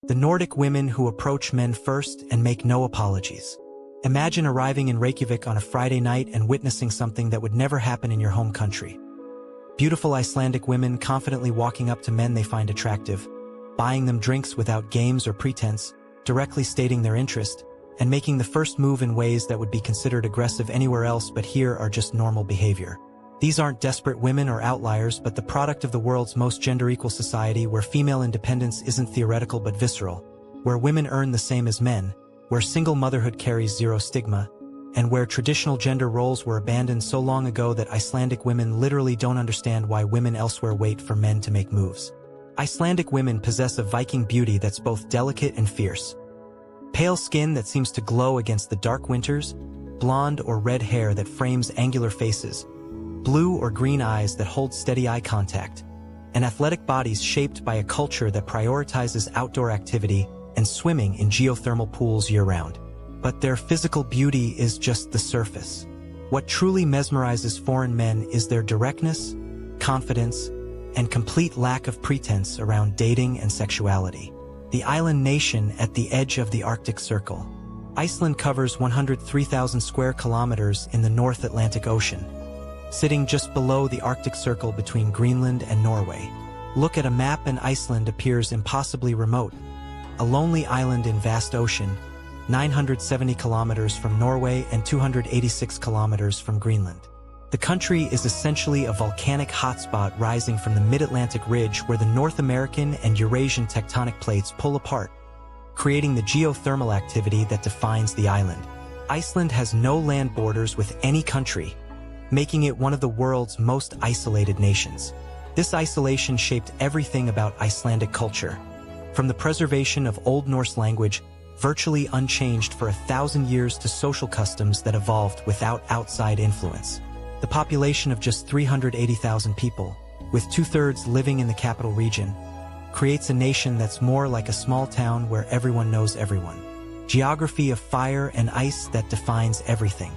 The Nordic women who approach men first and make no apologies. Imagine arriving in Reykjavik on a Friday night and witnessing something that would never happen in your home country. Beautiful Icelandic women confidently walking up to men they find attractive, buying them drinks without games or pretense, directly stating their interest, and making the first move in ways that would be considered aggressive anywhere else but here are just normal behavior. These aren't desperate women or outliers but the product of the world's most gender-equal society where female independence isn't theoretical but visceral, where women earn the same as men, where single motherhood carries zero stigma, and where traditional gender roles were abandoned so long ago that Icelandic women literally don't understand why women elsewhere wait for men to make moves. Icelandic women possess a Viking beauty that's both delicate and fierce. Pale skin that seems to glow against the dark winters, blonde or red hair that frames angular faces, blue or green eyes that hold steady eye contact, and athletic bodies shaped by a culture that prioritizes outdoor activity and swimming in geothermal pools year-round. But their physical beauty is just the surface. What truly mesmerizes foreign men is their directness, confidence, and complete lack of pretense around dating and sexuality. The island nation at the edge of the Arctic Circle. Iceland covers 103,000 square kilometers in the North Atlantic Ocean, sitting just below the Arctic Circle between Greenland and Norway. Look at a map and Iceland appears impossibly remote, a lonely island in vast ocean, 970 kilometers from Norway and 286 kilometers from Greenland. The country is essentially a volcanic hotspot rising from the mid-Atlantic ridge where the North American and Eurasian tectonic plates pull apart, creating the geothermal activity that defines the island. Iceland has no land borders with any country, making it one of the world's most isolated nations. This isolation shaped everything about Icelandic culture, from the preservation of Old Norse language, virtually unchanged for 1,000 years, to social customs that evolved without outside influence. The population of just 380,000 people, with two-thirds living in the capital region, creates a nation that's more like a small town where everyone knows everyone. Geography of fire and ice that defines everything.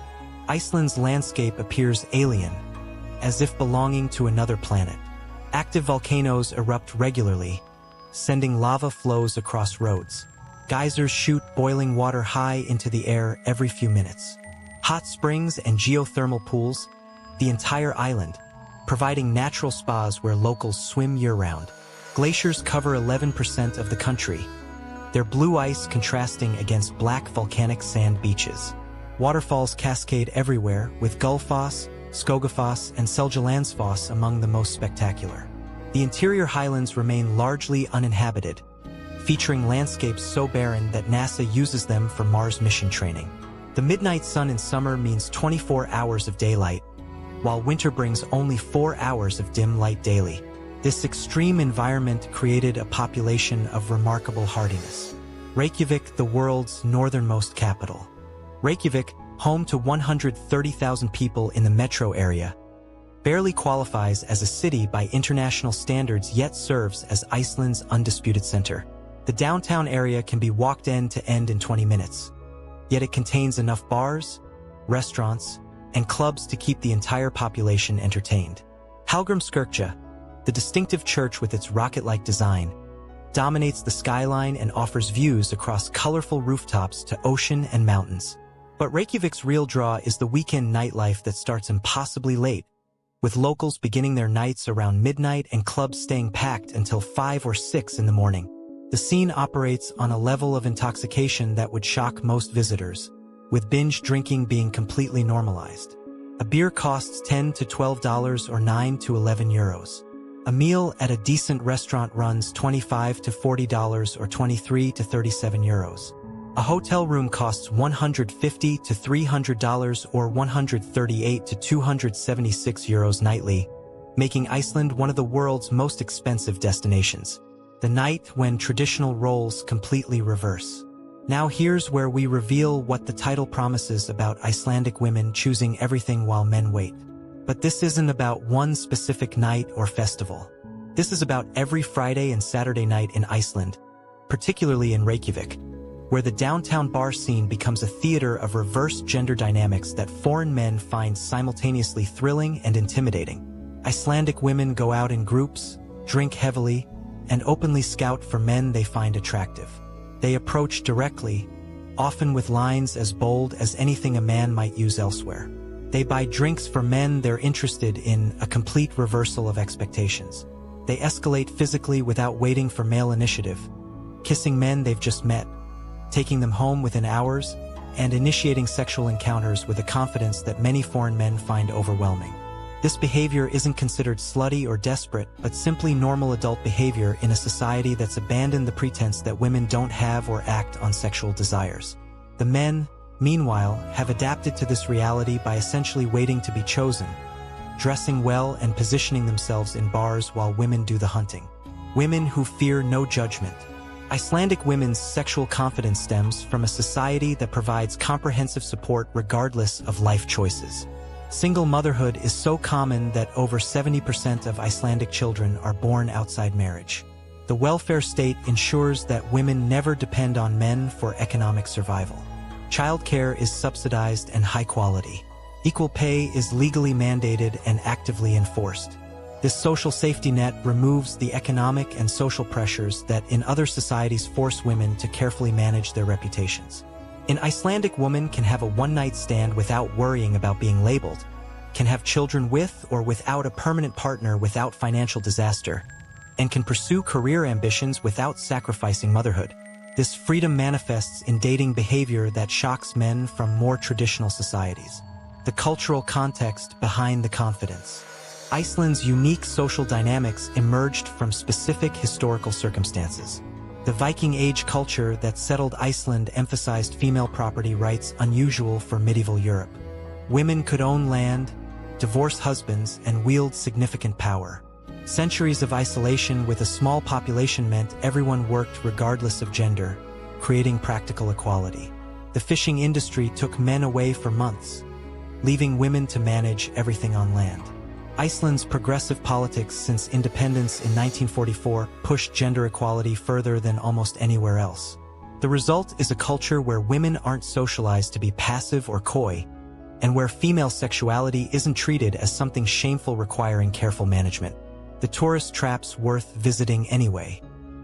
Iceland's landscape appears alien, as if belonging to another planet. Active volcanoes erupt regularly, sending lava flows across roads. Geysers shoot boiling water high into the air every few minutes. Hot springs and geothermal pools, the entire island, providing natural spas where locals swim year-round. Glaciers cover 11% of the country, their blue ice contrasting against black volcanic sand beaches. Waterfalls cascade everywhere, with Gullfoss, Skogafoss, and Seljalandsfoss among the most spectacular. The interior highlands remain largely uninhabited, featuring landscapes so barren that NASA uses them for Mars mission training. The midnight sun in summer means 24 hours of daylight, while winter brings only 4 hours of dim light daily. This extreme environment created a population of remarkable hardiness. Reykjavik, the world's northernmost capital. Reykjavik, home to 130,000 people in the metro area, barely qualifies as a city by international standards yet serves as Iceland's undisputed center. The downtown area can be walked end to end in 20 minutes, yet it contains enough bars, restaurants, and clubs to keep the entire population entertained. Hallgrímskirkja, the distinctive church with its rocket-like design, dominates the skyline and offers views across colorful rooftops to ocean and mountains. But Reykjavik's real draw is the weekend nightlife that starts impossibly late, with locals beginning their nights around midnight and clubs staying packed until 5 or 6 in the morning. The scene operates on a level of intoxication that would shock most visitors, with binge drinking being completely normalized. A beer costs $10 to $12 or 9 to 11 euros. A meal at a decent restaurant runs $25 to $40 or 23 to 37 euros. A hotel room costs $150 to $300 or 138 to 276 euros nightly, making Iceland one of the world's most expensive destinations. The night when traditional roles completely reverse. Now here's where we reveal what the title promises about Icelandic women choosing everything while men wait. But this isn't about one specific night or festival. This is about every Friday and Saturday night in Iceland, particularly in Reykjavik, where the downtown bar scene becomes a theater of reverse gender dynamics that foreign men find simultaneously thrilling and intimidating. Icelandic women go out in groups, drink heavily, and openly scout for men they find attractive. They approach directly, often with lines as bold as anything a man might use elsewhere. They buy drinks for men they're interested in, a complete reversal of expectations. They escalate physically without waiting for male initiative, kissing men they've just met, taking them home within hours, and initiating sexual encounters with a confidence that many foreign men find overwhelming. This behavior isn't considered slutty or desperate, but simply normal adult behavior in a society that's abandoned the pretense that women don't have or act on sexual desires. The men, meanwhile, have adapted to this reality by essentially waiting to be chosen, dressing well and positioning themselves in bars while women do the hunting. Women who fear no judgment. Icelandic women's sexual confidence stems from a society that provides comprehensive support regardless of life choices. Single motherhood is so common that over 70% of Icelandic children are born outside marriage. The welfare state ensures that women never depend on men for economic survival. Childcare is subsidized and high quality. Equal pay is legally mandated and actively enforced. This social safety net removes the economic and social pressures that in other societies force women to carefully manage their reputations. An Icelandic woman can have a one-night stand without worrying about being labeled, can have children with or without a permanent partner without financial disaster, and can pursue career ambitions without sacrificing motherhood. This freedom manifests in dating behavior that shocks men from more traditional societies. The cultural context behind the confidence. Iceland's unique social dynamics emerged from specific historical circumstances. The Viking Age culture that settled Iceland emphasized female property rights unusual for medieval Europe. Women could own land, divorce husbands, and wield significant power. Centuries of isolation with a small population meant everyone worked regardless of gender, creating practical equality. The fishing industry took men away for months, leaving women to manage everything on land. Iceland's progressive politics since independence in 1944 pushed gender equality further than almost anywhere else. The result is a culture where women aren't socialized to be passive or coy, and where female sexuality isn't treated as something shameful requiring careful management. The tourist trap's worth visiting anyway.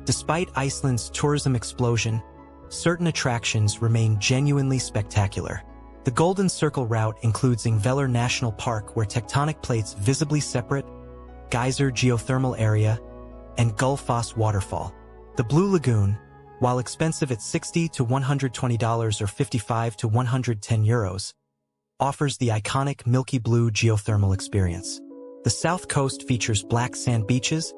Despite Iceland's tourism explosion, certain attractions remain genuinely spectacular. The Golden Circle route includes Ingvellir National Park, where tectonic plates visibly separate, geyser geothermal area, and Gullfoss waterfall. The Blue Lagoon, while expensive at $60 to $120 or €55 to €110, offers the iconic milky blue geothermal experience. The south coast features black sand beaches,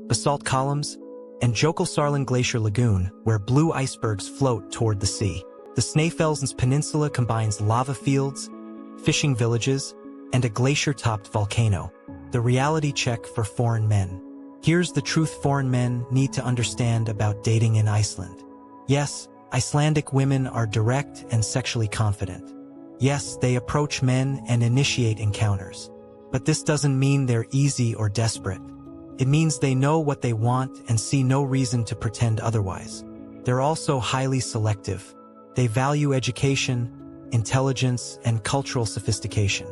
basalt columns, and Jökulsárlón Glacier Lagoon, where blue icebergs float toward the sea. The Snæfellsnes Peninsula combines lava fields, fishing villages, and a glacier-topped volcano. The reality check for foreign men. Here's the truth foreign men need to understand about dating in Iceland. Yes, Icelandic women are direct and sexually confident. Yes, they approach men and initiate encounters. But this doesn't mean they're easy or desperate. It means they know what they want and see no reason to pretend otherwise. They're also highly selective. They value education, intelligence, and cultural sophistication.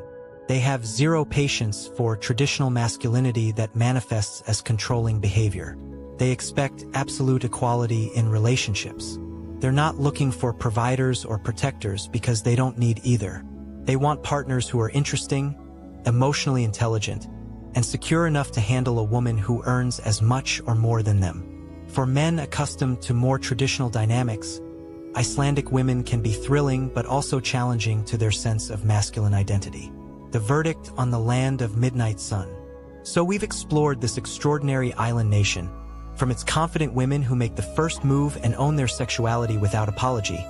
They have zero patience for traditional masculinity that manifests as controlling behavior. They expect absolute equality in relationships. They're not looking for providers or protectors because they don't need either. They want partners who are interesting, emotionally intelligent, and secure enough to handle a woman who earns as much or more than them. For men accustomed to more traditional dynamics, Icelandic women can be thrilling but also challenging to their sense of masculine identity. The verdict on the land of midnight sun. So we've explored this extraordinary island nation, from its confident women who make the first move and own their sexuality without apology,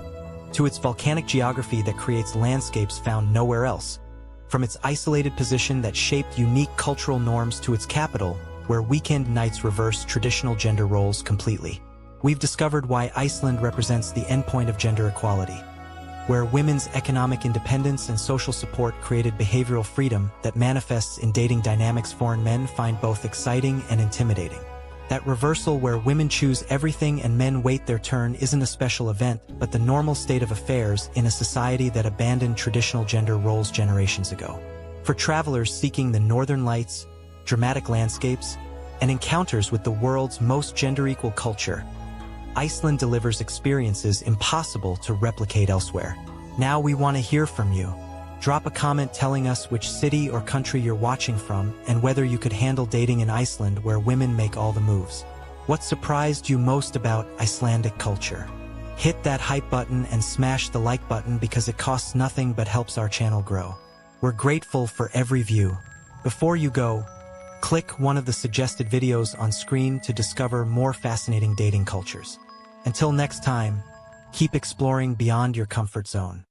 to its volcanic geography that creates landscapes found nowhere else, from its isolated position that shaped unique cultural norms to its capital, where weekend nights reverse traditional gender roles completely. We've discovered why Iceland represents the endpoint of gender equality, where women's economic independence and social support created behavioral freedom that manifests in dating dynamics foreign men find both exciting and intimidating. That reversal where women choose everything and men wait their turn isn't a special event, but the normal state of affairs in a society that abandoned traditional gender roles generations ago. For travelers seeking the northern lights, dramatic landscapes, and encounters with the world's most gender-equal culture. Iceland delivers experiences impossible to replicate elsewhere. Now we want to hear from you. Drop a comment telling us which city or country you're watching from and whether you could handle dating in Iceland where women make all the moves. What surprised you most about Icelandic culture? Hit that hype button and smash the like button because it costs nothing but helps our channel grow. We're grateful for every view. Before you go, click one of the suggested videos on screen to discover more fascinating dating cultures. Until next time, keep exploring beyond your comfort zone.